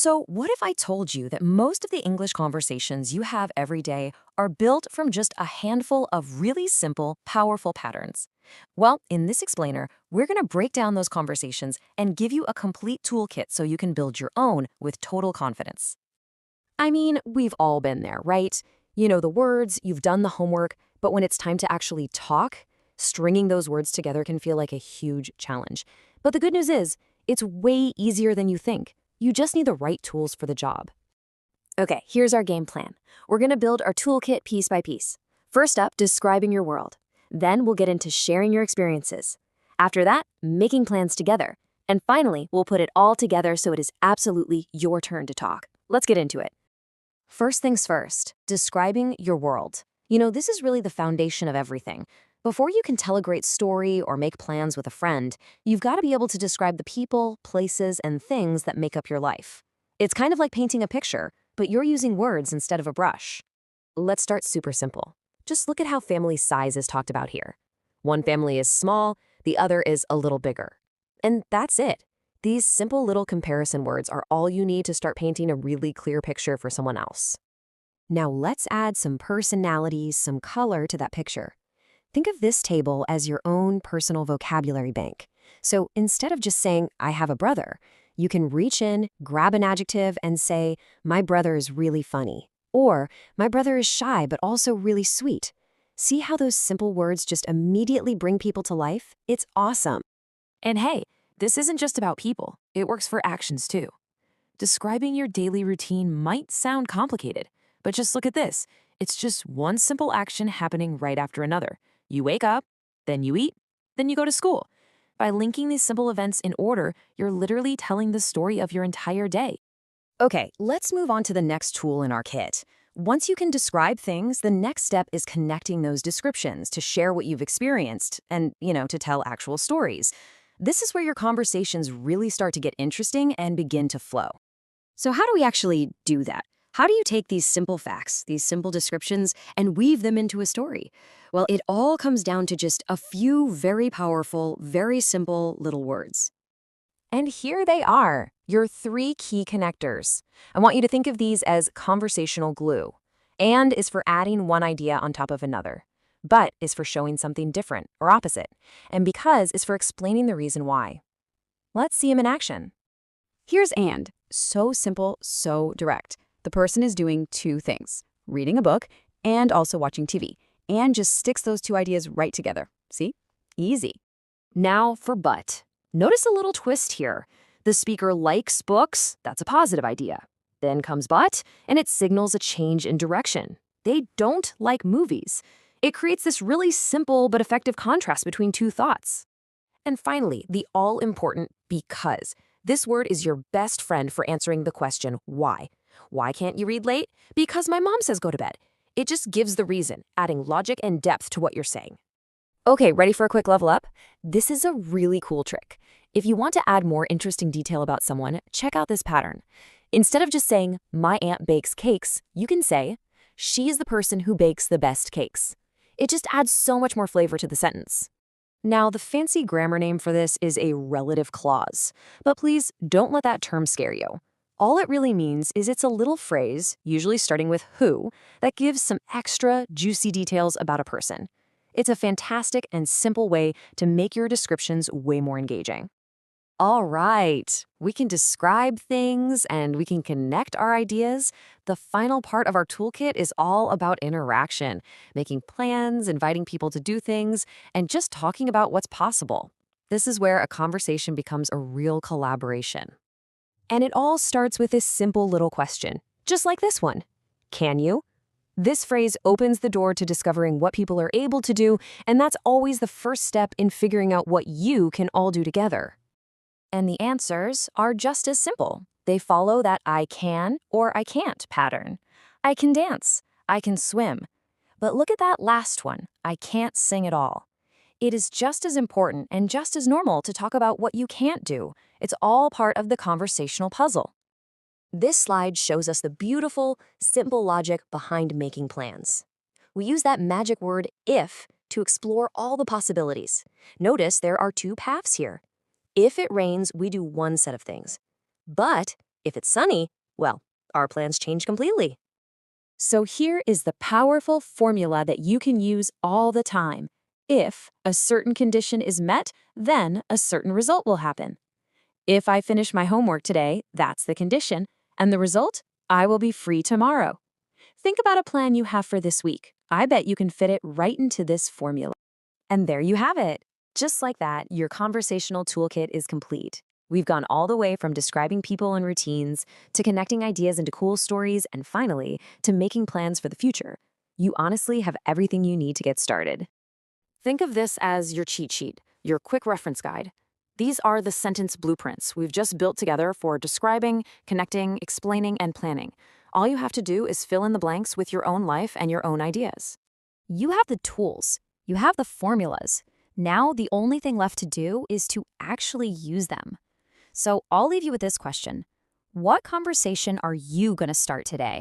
So, what if I told you that most of the English conversations you have every day are built from just a handful of really simple, powerful patterns? Well, in this explainer, we're going to break down those conversations and give you a complete toolkit so you can build your own with total confidence. I mean, we've all been there, right? You know the words, you've done the homework, but when it's time to actually talk, stringing those words together can feel like a huge challenge. But the good news is, it's way easier than you think. You just need the right tools for the job. Okay, here's our game plan. We're going to build our toolkit piece by piece. First up, describing your world. Then we'll get into sharing your experiences. After that, making plans together. And finally, we'll put it all together so it is absolutely your turn to talk. Let's get into it. First things first, describing your world. You know, this is really the foundation of everything. Before you can tell a great story or make plans with a friend, you've got to be able to describe the people, places, and things that make up your life. It's kind of like painting a picture, but you're using words instead of a brush. Let's start super simple. Just look at how family size is talked about here. One family is small, the other is a little bigger. And that's it. These simple little comparison words are all you need to start painting a really clear picture for someone else. Now let's add some personality, some color to that picture. Think of this table as your own personal vocabulary bank. So instead of just saying, I have a brother, you can reach in, grab an adjective, and say, my brother is really funny. Or, my brother is shy but also really sweet. See how those simple words just immediately bring people to life? It's awesome. And hey, this isn't just about people. It works for actions too. Describing your daily routine might sound complicated, but just look at this. It's just one simple action happening right after another. You wake up, then you eat, then you go to school. By linking these simple events in order, you're literally telling the story of your entire day. Okay, let's move on to the next tool in our kit. Once you can describe things, the next step is connecting those descriptions to share what you've experienced and, to tell actual stories. This is where your conversations really start to get interesting and begin to flow. So how do we actually do that? How do you take these simple facts, these simple descriptions, and weave them into a story? Well, it all comes down to just a few very powerful, very simple little words. And here they are, your 3 key connectors. I want you to think of these as conversational glue. And is for adding one idea on top of another. But is for showing something different or opposite. And because is for explaining the reason why. Let's see them in action. Here's and. So simple, so direct. The person is doing 2 things, reading a book and also watching TV, and just sticks those 2 ideas right together. See? Easy. Now for but. Notice a little twist here. The speaker likes books, that's a positive idea. Then comes but, and it signals a change in direction. They don't like movies. It creates this really simple but effective contrast between 2 thoughts. And finally, the all-important because. This word is your best friend for answering the question, why? Why can't you read late? Because my mom says go to bed. It just gives the reason, adding logic and depth to what you're saying. Okay, ready for a quick level up? This is a really cool trick. If you want to add more interesting detail about someone, check out this pattern. Instead of just saying, my aunt bakes cakes, you can say, she is the person who bakes the best cakes. It just adds so much more flavor to the sentence. Now, the fancy grammar name for this is a relative clause. But please don't let that term scare you. All it really means is it's a little phrase, usually starting with who, that gives some extra juicy details about a person. It's a fantastic and simple way to make your descriptions way more engaging. All right, we can describe things and we can connect our ideas. The final part of our toolkit is all about interaction, making plans, inviting people to do things, and just talking about what's possible. This is where a conversation becomes a real collaboration. And it all starts with this simple little question, just like this one. Can you? This phrase opens the door to discovering what people are able to do, and that's always the first step in figuring out what you can all do together. And the answers are just as simple. They follow that I can or I can't pattern. I can dance. I can swim. But look at that last one. I can't sing at all. It is just as important and just as normal to talk about what you can't do. It's all part of the conversational puzzle. This slide shows us the beautiful, simple logic behind making plans. We use that magic word if to explore all the possibilities. Notice there are 2 paths here. If it rains, we do one set of things. But If it's sunny, well, our plans change completely. So here is the powerful formula that you can use all the time. If a certain condition is met, then a certain result will happen. If I finish my homework today, that's the condition, and the result? I will be free tomorrow. Think about a plan you have for this week. I bet you can fit it right into this formula. And there you have it. Just like that, your conversational toolkit is complete. We've gone all the way from describing people and routines to connecting ideas into cool stories and finally to making plans for the future. You honestly have everything you need to get started. Think of this as your cheat sheet, your quick reference guide. These are the sentence blueprints we've just built together for describing, connecting, explaining, and planning. All you have to do is fill in the blanks with your own life and your own ideas. You have the tools, you have the formulas. Now the only thing left to do is to actually use them. So I'll leave you with this question. What conversation are you going to start today?